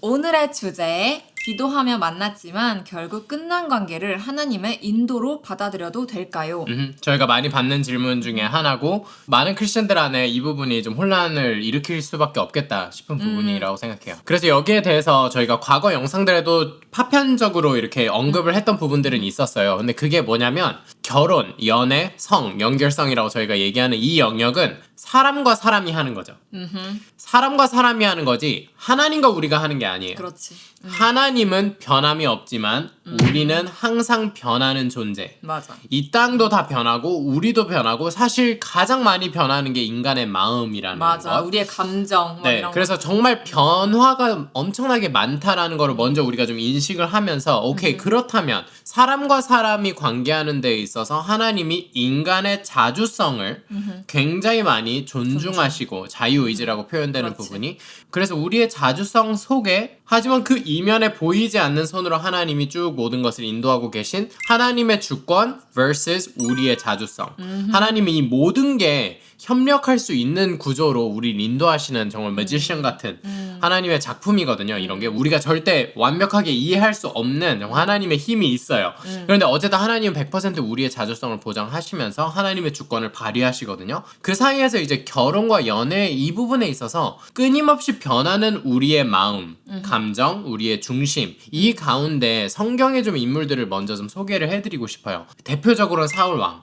오늘의 주제, 기도하며 만났지만 결국 끝난 관계를 하나님의 인도로 받아들여도 될까요? 저희가 많이 받는 질문 중에 하나고 많은 크리스천들 안에 이 부분이 좀 혼란을 일으킬 수밖에 없겠다 싶은 부분이라고 생각해요. 그래서 여기에 대해서 저희가 과거 영상들에도 파편적으로 이렇게 언급을 했던 부분들은 있었어요. 근데 그게 뭐냐면 결혼, 연애, 성, 연결성이라고 저희가 얘기하는 이 영역은 사람과 사람이 하는 거죠. 사람과 사람이 하는 거지 하나님과 우리가 하는 게 아니에요. 그렇지. 하나님은 변함이 없지만 우리는 항상 변하는 존재. 맞아. 이 땅도 다 변하고 우리도 변하고 사실 가장 많이 변하는 게 인간의 마음이라는 맞아. 것. 우리의 감정 막 네, 이런 그래서 거. 정말 변화가 엄청나게 많다라는 거를 먼저 우리가 좀 인식을 하면서 오케이, 그렇다면 사람과 사람이 관계하는 데 있어서 하나님이 인간의 자주성을 굉장히 많이 존중하시고 자유의지라고 표현되는 그렇지. 부분이, 그래서 우리의 자주성 속에 하지만 그 이면에 보이지 않는 손으로 하나님이 쭉 모든 것을 인도하고 계신 하나님의 주권 vs 우리의 자주성. 하나님이 이 모든 게 협력할 수 있는 구조로 우리를 인도하시는 정말 매지션 같은 하나님의 작품이거든요. 이런 게 우리가 절대 완벽하게 이해할 수 없는 하나님의 힘이 있어요. 그런데 어쨌든 하나님은 100% 우리의 자주성을 보장하시면서 하나님의 주권을 발휘하시거든요. 그 사이에서 이제 결혼과 연애 이 부분에 있어서 끊임없이 변하는 우리의 마음, 감정, 우리의 중심, 이 가운데 성경의 좀 인물들을 먼저 좀 소개를 해드리고 싶어요. 대표적으로는 사울 왕.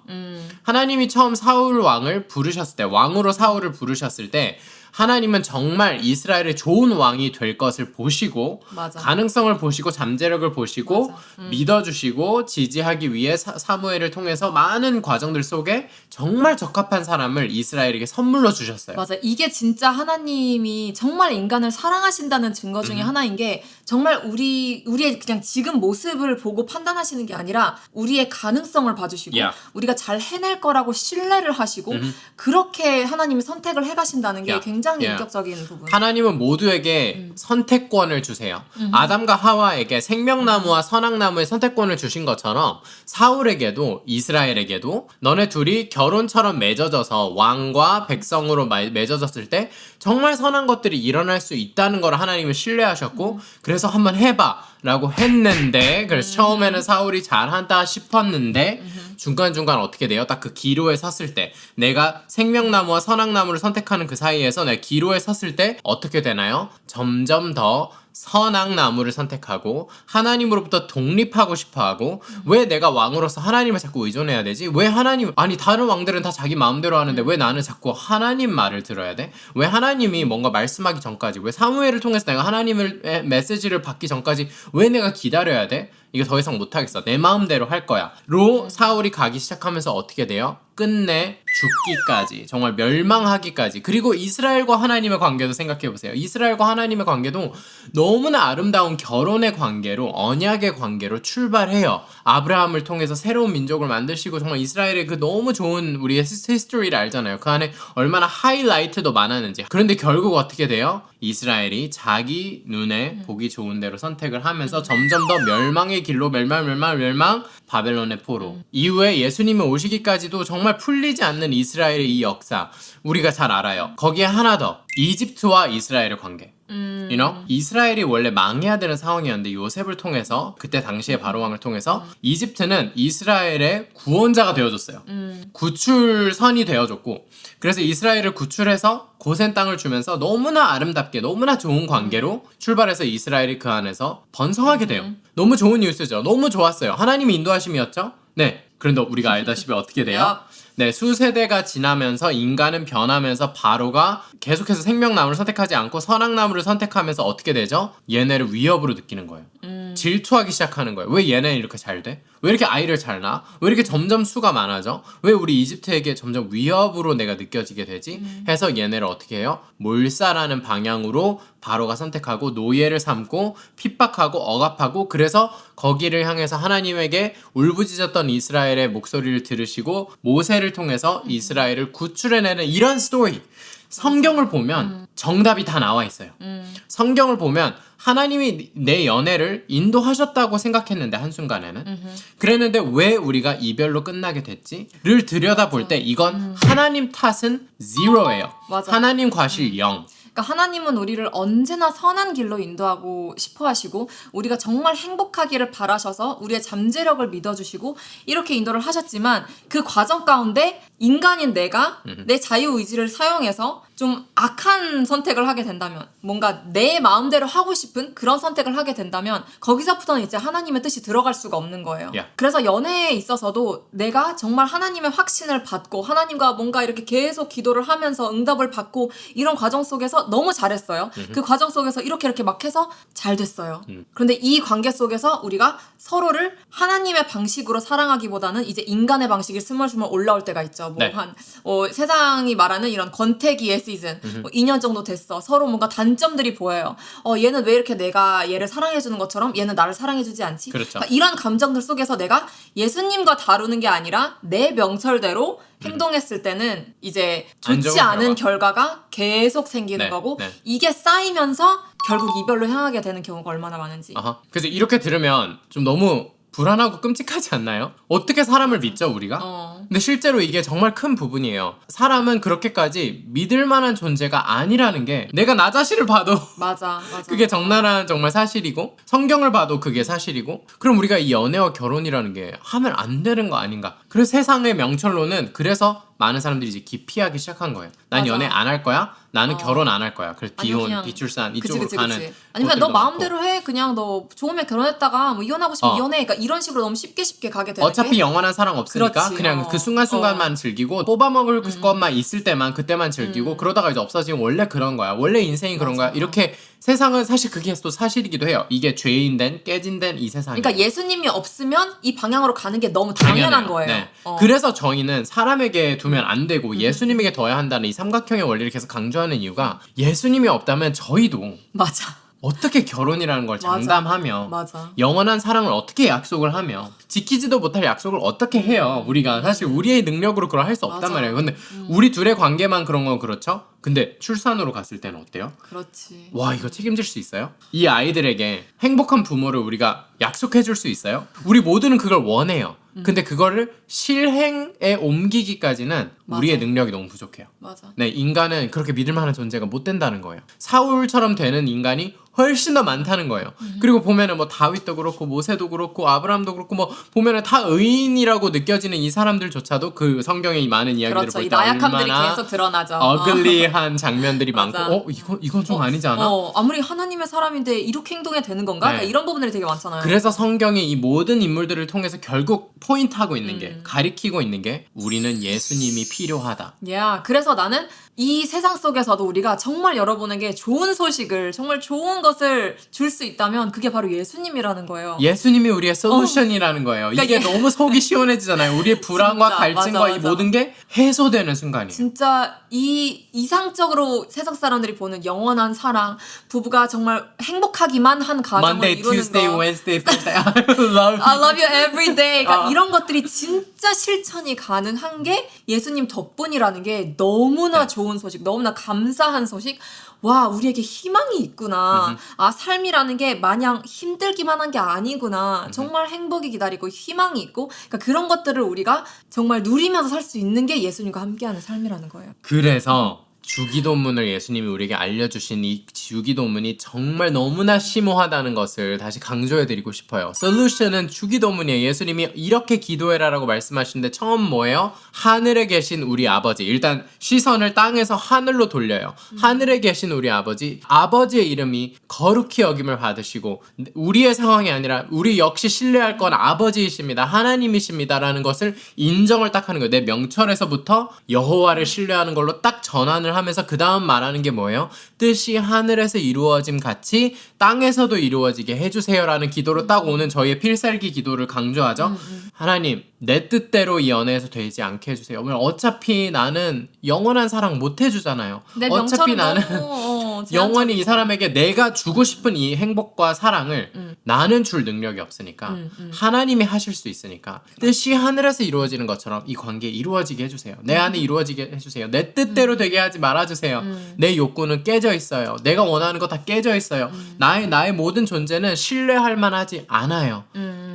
하나님이 처음 사울 왕을 부르셨을 때, 왕으로 사울을 부르셨을 때 하나님은 정말 이스라엘의 좋은 왕이 될 것을 보시고 맞아. 가능성을 보시고 잠재력을 보시고 믿어주시고 지지하기 위해 사무엘을 통해서 많은 과정들 속에 정말 적합한 사람을 이스라엘에게 선물로 주셨어요. 맞아. 이게 진짜 하나님이 정말 인간을 사랑하신다는 증거 중에 하나인 게 정말 우리의 그냥 지금 모습을 보고 판단하시는 게 아니라 우리의 가능성을 봐주시고 Yeah. 우리가 잘 해낼 거라고 신뢰를 하시고 그렇게 하나님이 선택을 해가신다는 게 Yeah. 굉장히 Yeah. 인격적인 부분. 하나님은 모두에게 선택권을 주세요. 아담과 하와에게 생명나무와 선악나무의 선택권을 주신 것처럼 사울에게도 이스라엘에게도 너네 둘이 결혼처럼 맺어져서 왕과 백성으로 맺어졌을 때 정말 선한 것들이 일어날 수 있다는 걸 하나님은 신뢰하셨고 그래서 한번 해봐 라고 했는데, 그래서 처음에는 사울이 잘한다 싶었는데 중간중간 어떻게 돼요? 딱 그 기로에 섰을 때, 내가 생명나무와 선악나무를 선택하는 그 사이에서 내가 기로에 섰을 때 어떻게 되나요? 점점 더 선악나무를 선택하고 하나님으로부터 독립하고 싶어하고, 왜 내가 왕으로서 하나님을 자꾸 의존해야 되지? 왜 하나님, 아니 다른 왕들은 다 자기 마음대로 하는데 왜 나는 자꾸 하나님 말을 들어야 돼? 왜 하나님이 뭔가 말씀하기 전까지, 왜 사무엘을 통해서 내가 하나님의 메시지를 받기 전까지 왜 내가 기다려야 돼? 이거 더 이상 못하겠어. 내 마음대로 할 거야. 로 사울이 가기 시작하면서 어떻게 돼요? 끝내 죽기까지, 정말 멸망하기까지. 그리고 이스라엘과 하나님의 관계도 생각해보세요. 이스라엘과 하나님의 관계도 너무나 아름다운 결혼의 관계로, 언약의 관계로 출발해요. 아브라함을 통해서 새로운 민족을 만드시고 정말 이스라엘의 그 너무 좋은 우리의 히스토리를 알잖아요. 그 안에 얼마나 하이라이트도 많았는지. 그런데 결국 어떻게 돼요? 이스라엘이 자기 눈에 보기 좋은 대로 선택을 하면서 점점 더 멸망의 길로 멸망, 바벨론의 포로. 이후에 예수님이 오시기까지도 정말 풀리지 않는 이스라엘의 이 역사 우리가 잘 알아요. 거기에 하나 더, 이집트와 이스라엘의 관계. You know? 이스라엘이 원래 망해야 되는 상황이었는데 요셉을 통해서, 그때 당시의 바로왕을 통해서 이집트는 이스라엘의 구원자가 되어줬어요. 구출선이 되어줬고, 그래서 이스라엘을 구출해서 고센 땅을 주면서 너무나 아름답게 너무나 좋은 관계로 출발해서 이스라엘이 그 안에서 번성하게 돼요. 너무 좋은 뉴스죠. 너무 좋았어요. 하나님의 인도하심이었죠. 네. 그런데 우리가 알다시피 어떻게 돼요? 네, 수세대가 지나면서 인간은 변하면서 바로가 계속해서 생명나무를 선택하지 않고 선악나무를 선택하면서 어떻게 되죠? 얘네를 위협으로 느끼는 거예요. 질투하기 시작하는 거예요. 왜 얘네는 이렇게 잘 돼? 왜 이렇게 아이를 잘 낳아? 왜 이렇게 점점 수가 많아져? 왜 우리 이집트에게 점점 위협으로 내가 느껴지게 되지? 해서 얘네를 어떻게 해요? 몰살하는 방향으로 바로가 선택하고 노예를 삼고 핍박하고 억압하고, 그래서 거기를 향해서 하나님에게 울부짖었던 이스라엘의 목소리를 들으시고 모세를 통해서 이스라엘을 구출해내는 이런 스토리. 성경을 보면 정답이 다 나와 있어요. 성경을 보면 하나님이 내 연애를 인도하셨다고 생각했는데 한순간에는 그랬는데 왜 우리가 이별로 끝나게 됐지?를 들여다볼 때 이건 하나님 탓은 0예요. 맞아. 하나님 과실 0. 그러니까 하나님은 우리를 언제나 선한 길로 인도하고 싶어 하시고 우리가 정말 행복하기를 바라셔서 우리의 잠재력을 믿어주시고 이렇게 인도를 하셨지만 그 과정 가운데 인간인 내가 내 자유의지를 사용해서 좀 악한 선택을 하게 된다면 뭔가 내 마음대로 하고 싶은 그런 선택을 하게 된다면 거기서부터는 이제 하나님의 뜻이 들어갈 수가 없는 거예요. Yeah. 그래서 연애에 있어서도 내가 정말 하나님의 확신을 받고 하나님과 뭔가 이렇게 계속 기도를 하면서 응답을 받고 이런 과정 속에서 너무 잘했어요. 그 과정 속에서 이렇게 막 해서 잘 됐어요. 그런데 이 관계 속에서 우리가 서로를 하나님의 방식으로 사랑하기보다는 이제 인간의 방식이 스멀스멀 올라올 때가 있죠. 뭐 네. 세상이 말하는 이런 권태기의 시즌 2년 정도 됐어. 서로 뭔가 단점들이 보여요. 얘는 왜 이렇게 내가 얘를 사랑해주는 것처럼 얘는 나를 사랑해주지 않지? 그렇죠. 그러니까 이런 감정들 속에서 내가 예수님과 다루는 게 아니라 내 명철대로 행동했을 때는 이제 안 좋지 좋은 않은 결과가 계속 생기는 네, 거고 네. 이게 쌓이면서 결국 이별로 향하게 되는 경우가 얼마나 많은지. 아하. 그래서 이렇게 들으면 좀 너무 불안하고 끔찍하지 않나요? 어떻게 사람을 믿죠, 우리가? 근데 실제로 이게 정말 큰 부분이에요. 사람은 그렇게까지 믿을 만한 존재가 아니라는 게 내가 나 자신을 봐도 맞아. 그게 적나라한 정말 사실이고 성경을 봐도 그게 사실이고 그럼 우리가 이 연애와 결혼이라는 게 하면 안 되는 거 아닌가? 그래서 세상의 명철로는 그래서 많은 사람들이 이제 기피하기 시작한 거예요. 난 맞아. 연애 안 할 거야. 나는 결혼 안 할 거야. 그래서 아니면 비혼, 그냥- 비출산 이쪽으로 가는 아니면 너 것들도 마음대로 해. 그냥 너 좋으면 결혼했다가 뭐 이혼하고 싶으면 이혼해. 그러니까 이런 식으로 너무 쉽게 가게 되는 어차피 게 영원한 사랑 없으니까 그렇지, 그냥 그 순간순간만 즐기고 뽑아먹을 것만 있을 때만 그때만 즐기고 그러다가 이제 없어지면 원래 그런 거야. 원래 인생이 그런 거야. 이렇게 세상은 사실 그게 또 사실이기도 해요. 이게 죄인된 깨진된 이 세상이. 그러니까 예수님이 없으면 이 방향으로 가는 게 너무 당연한 거예요. 네. 어. 그래서 저희는 사람에게 두면 안 되고 예수님에게 둬야 한다는 이 삼각형의 원리를 계속 강조하는 이유가 예수님이 없다면 저희도 맞아. 어떻게 결혼이라는 걸 맞아. 장담하며 맞아. 영원한 사랑을 어떻게 약속을 하며 지키지도 못할 약속을 어떻게 해요. 우리가 사실 우리의 능력으로 그걸 할 수 없단 맞아. 말이에요. 근데 우리 둘의 관계만 그런 건 그렇죠. 근데 출산으로 갔을 때는 어때요? 그렇지. 와, 이거 책임질 수 있어요? 이 아이들에게 행복한 부모를 우리가 약속해 줄 수 있어요? 우리 모두는 그걸 원해요. 근데 그거를 실행에 옮기기까지는 맞아. 우리의 능력이 너무 부족해요. 맞아. 네, 인간은 그렇게 믿을 만한 존재가 못 된다는 거예요. 사울처럼 되는 인간이 훨씬 더 많다는 거예요. 그리고 보면은 뭐 다윗도 그렇고 모세도 그렇고 아브라함도 그렇고 뭐 보면은 다 의인이라고 느껴지는 이 사람들조차도 그 성경의 많은 이야기들을 그렇죠. 볼 이 때 나약함들이 얼마나 계속 드러나죠. 어글리한 장면들이 맞아. 많고 이건 좀 아니지 않아? 아무리 하나님의 사람인데 이렇게 행동해야 되는 건가? 네. 그러니까 이런 부분들이 되게 많잖아요. 그래서 성경이 이 모든 인물들을 통해서 결국 포인트하고 있는 게 가리키고 있는 게 우리는 예수님이 필요하다. 그래서 나는 이 세상 속에서도 우리가 정말 여러분에게 좋은 소식을 정말 좋은 것을 줄 수 있다면 그게 바로 예수님이라는 거예요. 예수님이 우리의 솔루션이라는 거예요. 그러니까 이게 너무 속이 시원해지잖아요. 우리의 불안과 진짜, 갈증과 맞아, 이 맞아. 모든 게 해소되는 순간이에요. 진짜 이 이상적으로 세상 사람들이 보는 영원한 사랑, 부부가 정말 행복하기만 한 가정을 Monday, 이루는 Tuesday, 거. Wednesday, Thursday, I love I love you every day. 그러니까 어. 이런 것들이 진짜 실천이 가능한 게 예수님 덕분이라는 게 너무나 좋은 소식, 너무나 감사한 소식. 와, 우리에게 희망이 있구나. 삶이라는 게 마냥 힘들기만 한 게 아니구나. 정말 행복이 기다리고 희망이 있고, 그러니까 그런 것들을 우리가 정말 누리면서 살 수 있는 게 예수님과 함께하는 삶이라는 거예요. 그래서 주기도문을 예수님이 우리에게 알려주신 이 주기도문이 정말 너무나 심오하다는 것을 다시 강조해드리고 싶어요. 솔루션은 주기도문이에요. 예수님이 이렇게 기도해라라고 말씀하시는데 처음 뭐예요? 하늘에 계신 우리 아버지. 일단 시선을 땅에서 하늘로 돌려요. 하늘에 계신 우리 아버지. 아버지의 이름이 거룩히 여김을 받으시고 우리의 상황이 아니라 우리 역시 신뢰할 건 아버지이십니다. 하나님이십니다라는 것을 인정을 딱 하는 거예요. 내 명철에서부터 여호와를 신뢰하는 걸로 딱 전환을 하면서 그 다음 말하는 게 뭐예요? 뜻이 하늘에서 이루어짐 같이 땅에서도 이루어지게 해주세요라는 기도로 딱 오는 저희의 필살기 기도를 강조하죠. 하나님, 내 뜻대로 이 연애에서 되지 않게 해주세요. 어차피 나는 영원한 사랑 못 해주잖아요. 내 어차피 명철은 나는 너무 영원히 이 사람에게 내가 주고 싶은 이 행복과 사랑을 나는 줄 능력이 없으니까 하나님이 하실 수 있으니까 뜻이 하늘에서 이루어지는 것처럼 이 관계 이루어지게 해주세요. 내 안에 이루어지게 해주세요. 내 뜻대로 되게 하지 말아주세요. 내 욕구는 깨져 있어요. 내가 원하는 거 다 깨져 있어요. 나의 모든 존재는 신뢰할 만하지 않아요.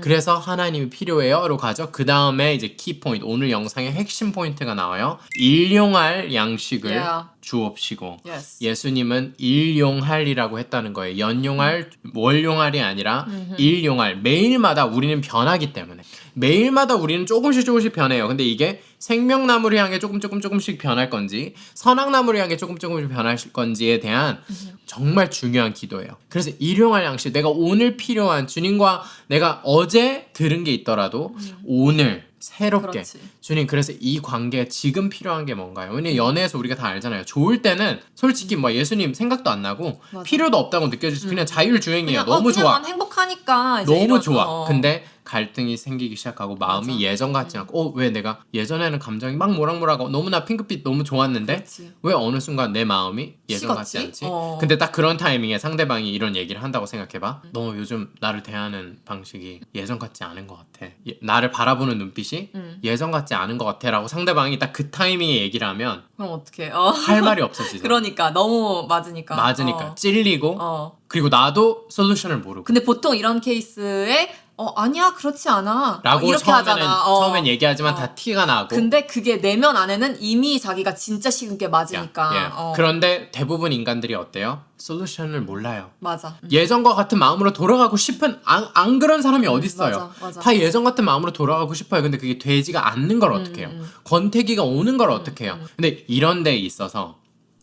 그래서 하나님이 필요해요로 가죠. 그 다음에 이제 키포인트, 오늘 영상의 핵심 포인트가 나와요. 일용할 양식을 Yeah. 주옵시고. Yes. 예수님은 일용할이라고 했다는 거예요. 연용할, 월용할이 아니라 일용할. 매일마다 우리는 변하기 때문에. 매일마다 우리는 조금씩 변해요. 근데 이게 생명나무를 향해 조금씩 변할 건지 선악나무를 향해 조금씩 변할 건지에 대한 정말 중요한 기도예요. 그래서 일용할 양식, 내가 오늘 필요한, 주님과 내가 어제 들은 게 있더라도 오늘 새롭게 그렇지. 주님, 그래서 이 관계에 지금 필요한 게 뭔가요? 왜냐면 연애에서 우리가 다 알잖아요. 좋을 때는 솔직히 뭐 예수님 생각도 안 나고 맞아. 필요도 없다고 느껴질 수, 그냥 자율주행이에요. 너무 그냥 좋아. 난 행복하니까 이제 너무 이런, 좋아. 근데 갈등이 생기기 시작하고 마음이 맞아. 예전 같지 않고 왜 내가 예전에는 감정이 막 모락모락하고 너무나 핑크빛 너무 좋았는데 그렇지. 왜 어느 순간 내 마음이 예전 같지 식었지? 않지? 어. 근데 딱 그런 타이밍에 상대방이 이런 얘기를 한다고 생각해봐. 너 요즘 나를 대하는 방식이 예전 같지 않은 것 같아. 나를 바라보는 눈빛이 예전 같지 않은 것 같아 라고 상대방이 딱 그 타이밍에 얘기를 하면 그럼 어떡해. 할 말이 없어지잖아. 그러니까 너무 맞으니까. 맞으니까 찔리고 그리고 나도 솔루션을 모르고 근데 보통 이런 케이스에 아니야 그렇지 않아 라고 이렇게 처음에는, 하잖아. 처음엔 얘기하지만 다 티가 나고 근데 그게 내면 안에는 이미 자기가 진짜 식은 게 맞으니까. 그런데 대부분 인간들이 어때요? 솔루션을 몰라요. 맞아. 예전과 같은 마음으로 돌아가고 싶은 안 그런 사람이 어디 있어요? 맞아. 다 예전 같은 마음으로 돌아가고 싶어요. 근데 그게 되지가 않는 걸 어떻게 해요? 권태기가 오는 걸 어떻게 해요? 근데 이런 데 있어서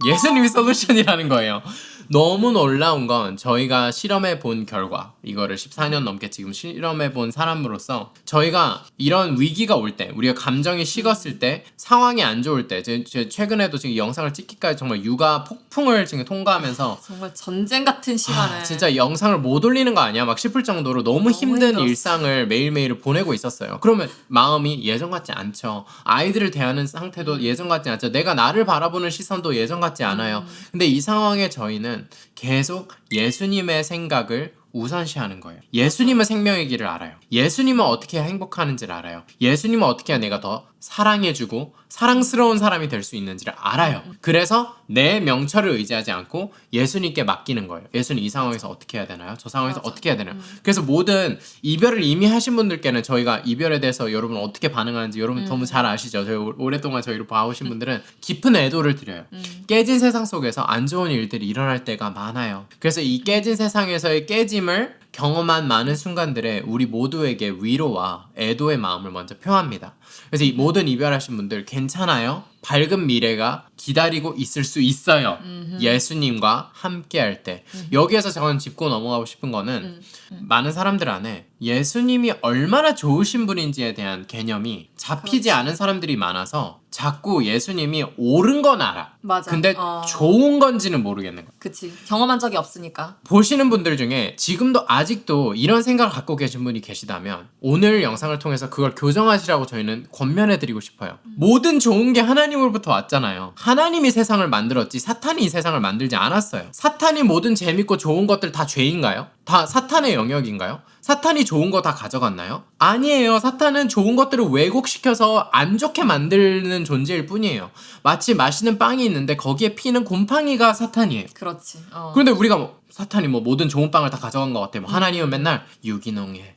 예수님이 솔루션이라는 거예요. 너무 놀라운 건 저희가 실험해 본 결과, 이거를 14년 넘게 지금 실험해 본 사람으로서 저희가 이런 위기가 올 때, 우리가 감정이 식었을 때, 상황이 안 좋을 때, 최근에도 지금 영상을 찍기까지 정말 육아 폭풍을 지금 통과하면서 정말 전쟁 같은 시간에 진짜 영상을 못 올리는 거 아니야? 막 싶을 정도로 너무 힘든 힘들었어. 일상을 매일매일 보내고 있었어요. 그러면 마음이 예전 같지 않죠. 아이들을 대하는 상태도 예전 같지 않죠. 내가 나를 바라보는 시선도 예전 같지 않아요. 근데 이 상황에 저희는 계속 예수님의 생각을 우선시하는 거예요. 예수님은 생명의 길을 알아요. 예수님은 어떻게 해야 행복하는지를 알아요. 예수님은 어떻게 해야 내가 더 사랑해주고 사랑스러운 사람이 될 수 있는지를 알아요. 그래서 내 명철을 의지하지 않고 예수님께 맡기는 거예요. 예수님 이 상황에서 어떻게 해야 되나요? 저 상황에서 어떻게 해야 되나요? 그래서 모든 이별을 이미 하신 분들께는 저희가 이별에 대해서 여러분 어떻게 반응하는지 여러분 너무 잘 아시죠? 저희 오랫동안 저희를 봐오신 분들은 깊은 애도를 드려요. 깨진 세상 속에서 안 좋은 일들이 일어날 때가 많아요. 그래서 이 깨진 세상에서의 깨짐을 경험한 많은 순간들에 우리 모두에게 위로와 애도의 마음을 먼저 표합니다. 그래서 이 모든 이별하신 분들 괜찮아요. 밝은 미래가 기다리고 있을 수 있어요. 예수님과 함께 할 때. 여기에서 저는 짚고 넘어가고 싶은 거는 많은 사람들 안에 예수님이 얼마나 좋으신 분인지에 대한 개념이 잡히지 않은 사람들이 많아서 자꾸 예수님이 옳은 건 알아. 맞아. 근데 좋은 건지는 모르겠는 거야. 그치. 경험한 적이 없으니까. 보시는 분들 중에 지금도 아직도 이런 생각을 갖고 계신 분이 계시다면 오늘 영상을 통해서 그걸 교정하시라고 저희는 권면해드리고 싶어요. 모든 좋은 게 하나님으로부터 왔잖아요. 하나님이 세상을 만들었지 사탄이 이 세상을 만들지 않았어요. 사탄이 모든 재밌고 좋은 것들 다 죄인가요? 다 사탄의 영역인가요? 사탄이 좋은 거 다 가져갔나요? 아니에요. 사탄은 좋은 것들을 왜곡시켜서 안 좋게 만드는 존재일 뿐이에요. 마치 맛있는 빵이 있는데 거기에 피는 곰팡이가 사탄이에요. 그렇지. 그런데 우리가 사탄이 모든 좋은 빵을 다 가져간 것 같아. 하나님은 맨날 유기농에,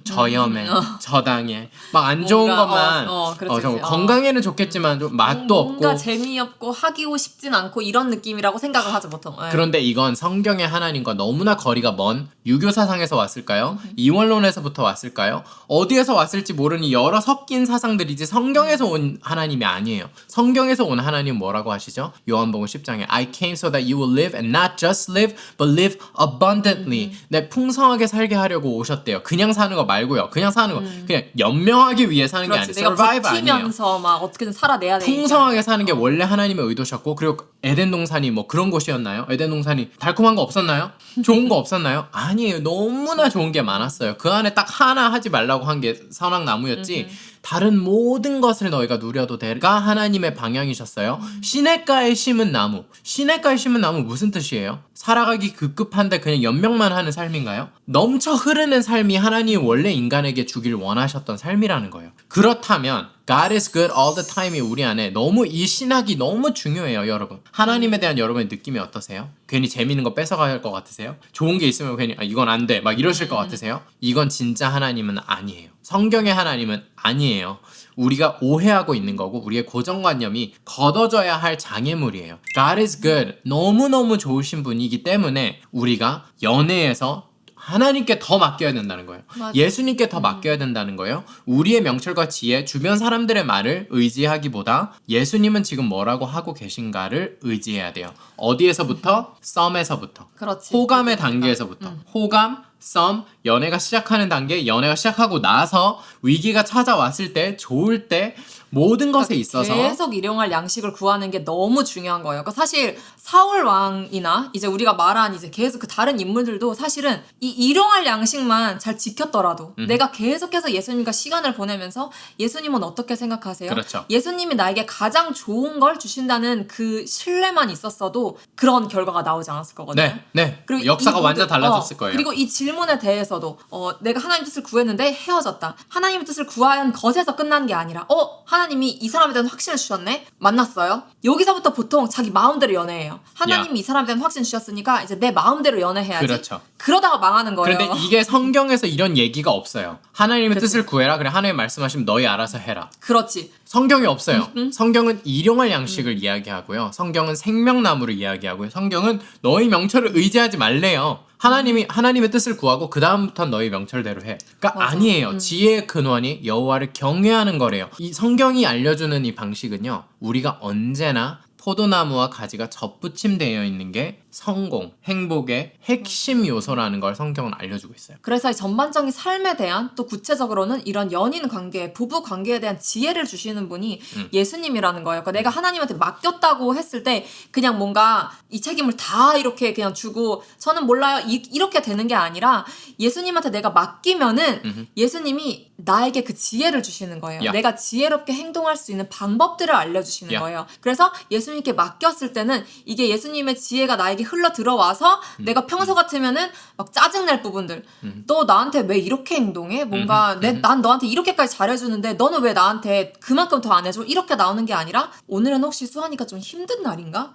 저염에, 저당에 막 안 좋은 것만. 그렇지. 건강에는 좋겠지만 좀 맛도 없고. 뭔가 재미없고 하기고 싶진 않고 이런 느낌이라고 생각을 하죠 보통. 그런데 이건 성경의 하나님과 너무나 거리가 먼 유교 사상에서 왔을까요? 이원론에서부터 왔을까요? 어디에서 왔을지 모르니 여러 섞인 사상들이지 성경에서 온 하나님이 아니에요. 성경에서 온 하나님은 뭐라고 하시죠? 요한복음 10장에 I came so that you will live and not just live but live abundantly. 네, 풍성하게 살게 하려고 오셨대요. 그냥 사는 거 말고요. 그냥 사는 거 그냥 연명하기 위해 사는 게 아니에요. 내가 survive 아니에요. 버티면서 막 어떻게든 살아내야 되니까. 풍성하게 사는 게 원래 하나님의 의도셨고, 그리고 에덴 동산이 뭐 그런 곳이었나요? 에덴 동산이 달콤한 거 없었나요? 좋은 거 없었나요? 아니에요. 너무나 좋은 게 많았어요. 그 안에 딱 하나 하지 말라고 한 게 선악나무였지 다른 모든 것을 너희가 누려도 되가 하나님의 방향이셨어요. 시냇가에 심은 나무. 시냇가에 심은 나무 무슨 뜻이에요? 살아가기 급급한데 그냥 연명만 하는 삶인가요? 넘쳐 흐르는 삶이 하나님이 원래 인간에게 주길 원하셨던 삶이라는 거예요. 그렇다면 God is good all the time이 우리 안에 너무 이 신학이 너무 중요해요, 여러분. 하나님에 대한 여러분의 느낌이 어떠세요? 괜히 재밌는 거 뺏어갈 것 같으세요? 좋은 게 있으면 괜히 이건 안 돼 막 이러실 것 같으세요? 이건 진짜 하나님은 아니에요. 성경의 하나님은 아니에요. 우리가 오해하고 있는 거고 우리의 고정관념이 걷어져야 할 장애물이에요. God is good. 너무너무 좋으신 분이기 때문에 우리가 연애에서 하나님께 더 맡겨야 된다는 거예요. 맞아. 예수님께 더 맡겨야 된다는 거예요. 우리의 명철과 지혜, 주변 사람들의 말을 의지하기보다 예수님은 지금 뭐라고 하고 계신가를 의지해야 돼요. 어디에서부터? 썸에서부터. 그렇지. 호감의 단계에서부터. 호감, 썸, 연애가 시작하는 단계, 연애가 시작하고 나서 위기가 찾아왔을 때, 좋을 때 모든 것에 있어서 계속 일용할 양식을 구하는 게 너무 중요한 거예요. 그러니까 사실 사울 왕이나 이제 우리가 말한 이제 계속 그 다른 인물들도 사실은 이 일용할 양식만 잘 지켰더라도 내가 계속해서 예수님과 시간을 보내면서 예수님은 어떻게 생각하세요? 그렇죠. 예수님이 나에게 가장 좋은 걸 주신다는 그 신뢰만 있었어도 그런 결과가 나오지 않았을 거거든요. 네, 네. 그리고 역사가 이 완전 모든- 달라졌을 거예요. 그리고 이 질문에 대해서도 내가 하나님 뜻을 구했는데 헤어졌다. 하나님의 뜻을 구한 것에서 끝난 게 아니라 하나님이 이 사람에 대한 확신을 주셨네? 만났어요? 여기서부터 보통 자기 마음대로 연애해요. 하나님이 이 사람에 대한 확신 주셨으니까 이제 내 마음대로 연애해야지. 그렇죠. 그러다가 망하는 거예요. 그런데 이게 성경에서 이런 얘기가 없어요. 하나님의 그치. 뜻을 구해라. 그래 하나님 말씀하시면 너희 알아서 해라. 그렇지. 성경이 없어요. 성경은 일용할 양식을 이야기하고요. 성경은 생명나무를 이야기하고요. 성경은 너희 명철을 의지하지 말래요. 하나님의 뜻을 구하고 그 다음부터 너희 명철대로 해. 그러니까 맞아. 아니에요. 지혜의 근원이 여호와를 경외하는 거래요. 이 성경이 알려주는 이 방식은요. 우리가 언제나 포도나무와 가지가 접붙임되어 있는 게 성공, 행복의 핵심 요소라는 걸 성경은 알려주고 있어요. 그래서 이 전반적인 삶에 대한 또 구체적으로는 이런 연인 관계, 부부 관계에 대한 지혜를 주시는 분이 예수님이라는 거예요. 그러니까 내가 하나님한테 맡겼다고 했을 때 그냥 뭔가 이 책임을 다 이렇게 그냥 주고 저는 몰라요 이렇게 되는 게 아니라 예수님한테 내가 맡기면은 예수님이 나에게 그 지혜를 주시는 거예요. 야. 내가 지혜롭게 행동할 수 있는 방법들을 알려주시는 야. 거예요. 그래서 예수님께 맡겼을 때는 이게 예수님의 지혜가 나에게 흘러 들어와서 내가 평소 같으면은 막 짜증낼 부분들 너 나한테 왜 이렇게 행동해? 뭔가 난 너한테 이렇게까지 잘해주는데 너는 왜 나한테 그만큼 더 안 해줘? 이렇게 나오는 게 아니라 오늘은 혹시 수환이가 좀 힘든 날인가?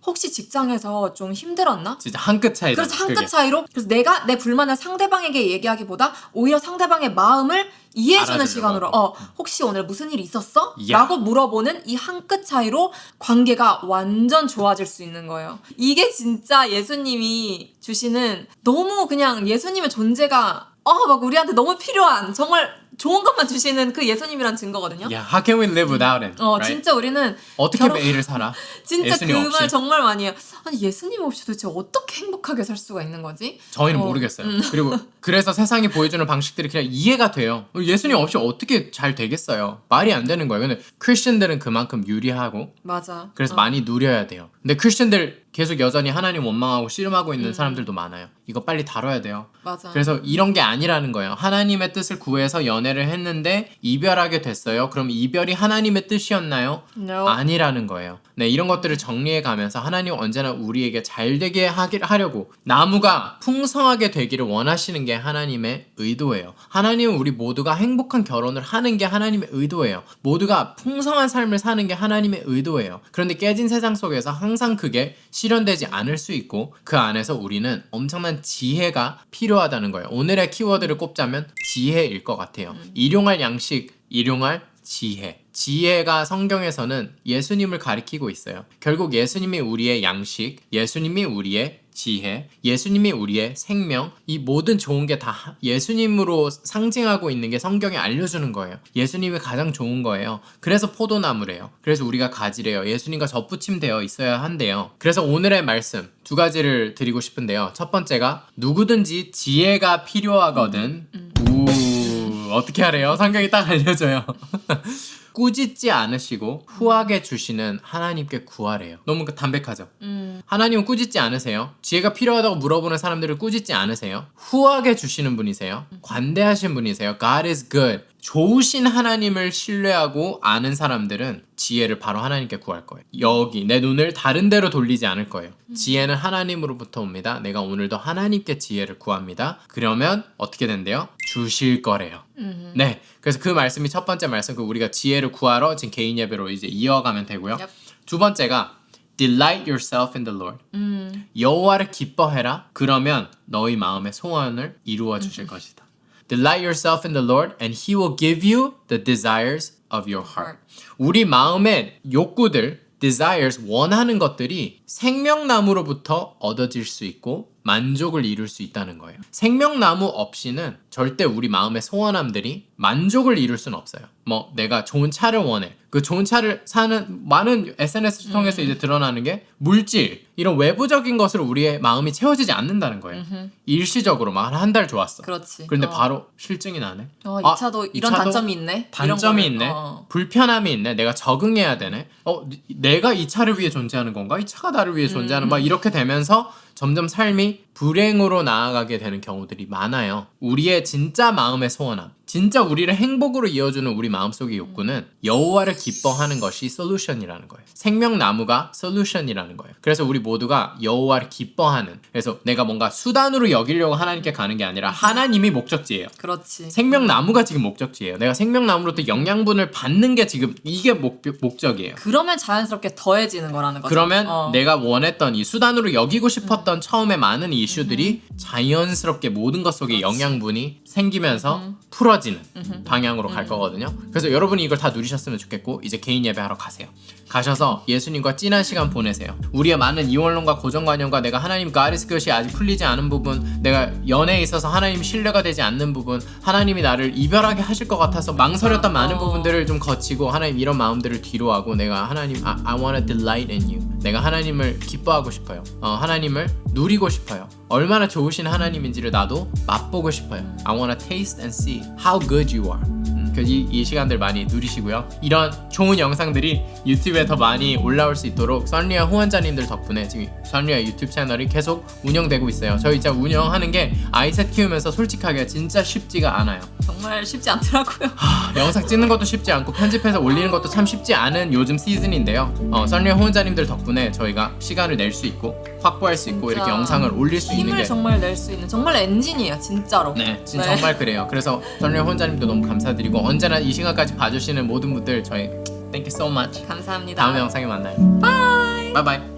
혹시 직장에서 좀 힘들었나? 진짜 한 끗 차이죠. 그래서 한 끗 차이로 그래서 내가 내 불만을 상대방에게 얘기하기보다 오히려 상대방의 마음을 이해해주는 알아주려고 시간으로 하고. 혹시 오늘 무슨 일 있었어? 야. 라고 물어보는 이 한 끗 차이로 관계가 완전 좋아질 수 있는 거예요. 이게 진짜 예수님이 주시는 너무 그냥 예수님의 존재가 막 우리한테 너무 필요한 정말 좋은 것만 주시는 그 예수님이란 증거거든요. Yeah, how can we live without him? right? 진짜 우리는 어떻게 결혼- 매일을 살아? 진짜 예수님 그 없이? 말 정말 많이 해요. 아니 예수님 없이 도대체 어떻게 행복하게 살 수가 있는 거지? 저희는 모르겠어요. 그리고 그래서 세상이 보여주는 방식들이 그냥 이해가 돼요. 예수님 없이 어떻게 잘 되겠어요? 말이 안 되는 거예요. 근데 크리스천들은 그만큼 유리하고 맞아. 그래서 많이 누려야 돼요. 근데 크리스천들 계속 여전히 하나님 원망하고 씨름하고 있는 사람들도 많아요. 이거 빨리 다뤄야 돼요. 맞아. 그래서 이런 게 아니라는 거예요. 하나님의 뜻을 구해서 연애를 했는데 이별하게 됐어요. 그럼 이별이 하나님의 뜻이었나요? No. 아니라는 거예요. 네, 이런 것들을 정리해 가면서 하나님은 언제나 우리에게 잘 되게 하려고 나무가 풍성하게 되기를 원하시는 게 하나님의 의도예요. 하나님은 우리 모두가 행복한 결혼을 하는 게 하나님의 의도예요. 모두가 풍성한 삶을 사는 게 하나님의 의도예요. 그런데 깨진 세상 속에서 항상 그게 실현되지 않을 수 있고 그 안에서 우리는 엄청난 지혜가 필요하다는 거예요. 오늘의 키워드를 꼽자면 지혜일 것 같아요. 일용할 양식, 일용할 지혜. 지혜가 성경에서는 예수님을 가리키고 있어요. 결국 예수님이 우리의 양식, 예수님이 우리의 지혜, 예수님이 우리의 생명, 이 모든 좋은 게 다 예수님으로 상징하고 있는 게 성경이 알려주는 거예요. 예수님이 가장 좋은 거예요. 그래서 포도나무래요. 그래서 우리가 가지래요. 예수님과 접붙임되어 있어야 한대요. 그래서 오늘의 말씀 두 가지를 드리고 싶은데요. 첫 번째가 누구든지 지혜가 필요하거든. 어떻게 하래요? 성경이 딱 알려줘요. 꾸짖지 않으시고 후하게 주시는 하나님께 구하래요. 너무 담백하죠? 하나님은 꾸짖지 않으세요. 지혜가 필요하다고 물어보는 사람들을 꾸짖지 않으세요. 후하게 주시는 분이세요. 관대하신 분이세요. God is good. 좋으신 하나님을 신뢰하고 아는 사람들은 지혜를 바로 하나님께 구할 거예요. 여기 내 눈을 다른 데로 돌리지 않을 거예요. 지혜는 하나님으로부터 옵니다. 내가 오늘도 하나님께 지혜를 구합니다. 그러면 어떻게 된대요? 주실 거래요. 네, 그래서 그 말씀이 첫 번째 말씀, 그 우리가 지혜를 구하러 지금 개인 예배로 이제 이어가면 되고요. Yep. 두 번째가 Delight yourself in the Lord. 여호와를 기뻐해라. 그러면 너희 마음의 소원을 이루어 주실 것이다. Delight yourself in the Lord and He will give you the desires of your heart. 우리 마음의 욕구들, desires, 원하는 것들이 생명나무로부터 얻어질 수 있고 만족을 이룰 수 있다는 거예요. 생명나무 없이는 절대 우리 마음의 소원함들이 만족을 이룰 수는 없어요. 뭐 내가 좋은 차를 원해. 그 좋은 차를 사는 많은 SNS 통해서 이제 드러나는 게 물질, 이런 외부적인 것으로 우리의 마음이 채워지지 않는다는 거예요. 일시적으로 막 한 달 좋았어. 그렇지. 그런데 바로 실증이 나네. 이 차도 이런 단점이 있네. 단점이 이런 있네. 거를, 불편함이 있네. 내가 적응해야 되네. 내가 이 차를 위해 존재하는 건가? 이 차가 나를 위해 존재하는 막 이렇게 되면서 점점 삶이 불행으로 나아가게 되는 경우들이 많아요. 우리의 진짜 마음의 소원함, 진짜 우리를 행복으로 이어주는 우리 마음속의 욕구는 여호와를 기뻐하는 것이 솔루션이라는 거예요. 생명나무가 솔루션이라는 거예요. 그래서 우리 모두가 여호와를 기뻐하는, 그래서 내가 뭔가 수단으로 여기려고 하나님께 가는 게 아니라 하나님이 목적지예요. 그렇지. 생명나무가 지금 목적지예요. 내가 생명나무로부터 영양분을 받는 게 지금 이게 목적이에요. 그러면 자연스럽게 더해지는 거라는 거죠. 그러면 내가 원했던 이 수단으로 여기고 싶었던 처음에 많은 이슈들이 자연스럽게 모든 것 속에 영양분이 생기면서 풀어지는 방향으로 갈 거거든요. 그래서 여러분이 이걸 다 누리셨으면 좋겠고 이제 개인 예배하러 가세요. 가셔서 예수님과 찐한 시간 보내세요. 우리의 많은 이원론과 고정관념과 내가 하나님 God is good이 아직 풀리지 않은 부분, 내가 연애에 있어서 하나님 신뢰가 되지 않는 부분, 하나님이 나를 이별하게 하실 것 같아서 망설였던 많은 부분들을 좀 거치고 하나님 이런 마음들을 뒤로 하고 내가 하나님 I want to delight in you. 내가 하나님을 기뻐하고 싶어요. 하나님을 누리고 싶어요. 얼마나 좋으신 하나님인지를 나도 맛보고 싶어요. I want to taste and see how good you are. 이 시간들 많이 누리시고요. 이런 좋은 영상들이 유튜브에 더 많이 올라올 수 있도록 썬리아 후원자님들 덕분에 지금 썬리아 유튜브 채널이 계속 운영되고 있어요. 저희 진짜 운영하는 게 아이셋 키우면서 솔직하게 진짜 쉽지가 않아요. 정말 쉽지 않더라고요. 영상 찍는 것도 쉽지 않고 편집해서 올리는 것도 참 쉽지 않은 요즘 시즌인데요. 썬리아 후원자님들 덕분에 저희가 시간을 낼 수 있고 확보할 수 있고 이렇게 영상을 올릴 수 있는 힘을 게 정말 낼 수 있는 정말 엔진이에요, 진짜로. 네, 진짜 정말 그래요. 그래서 썬리아 후원자님도 너무 감사드리고 언제나 이 시간까지 봐주시는 모든 분들 저희 Thank you so much. 감사합니다. 다음 영상에 만나요. 바이. 바이바이.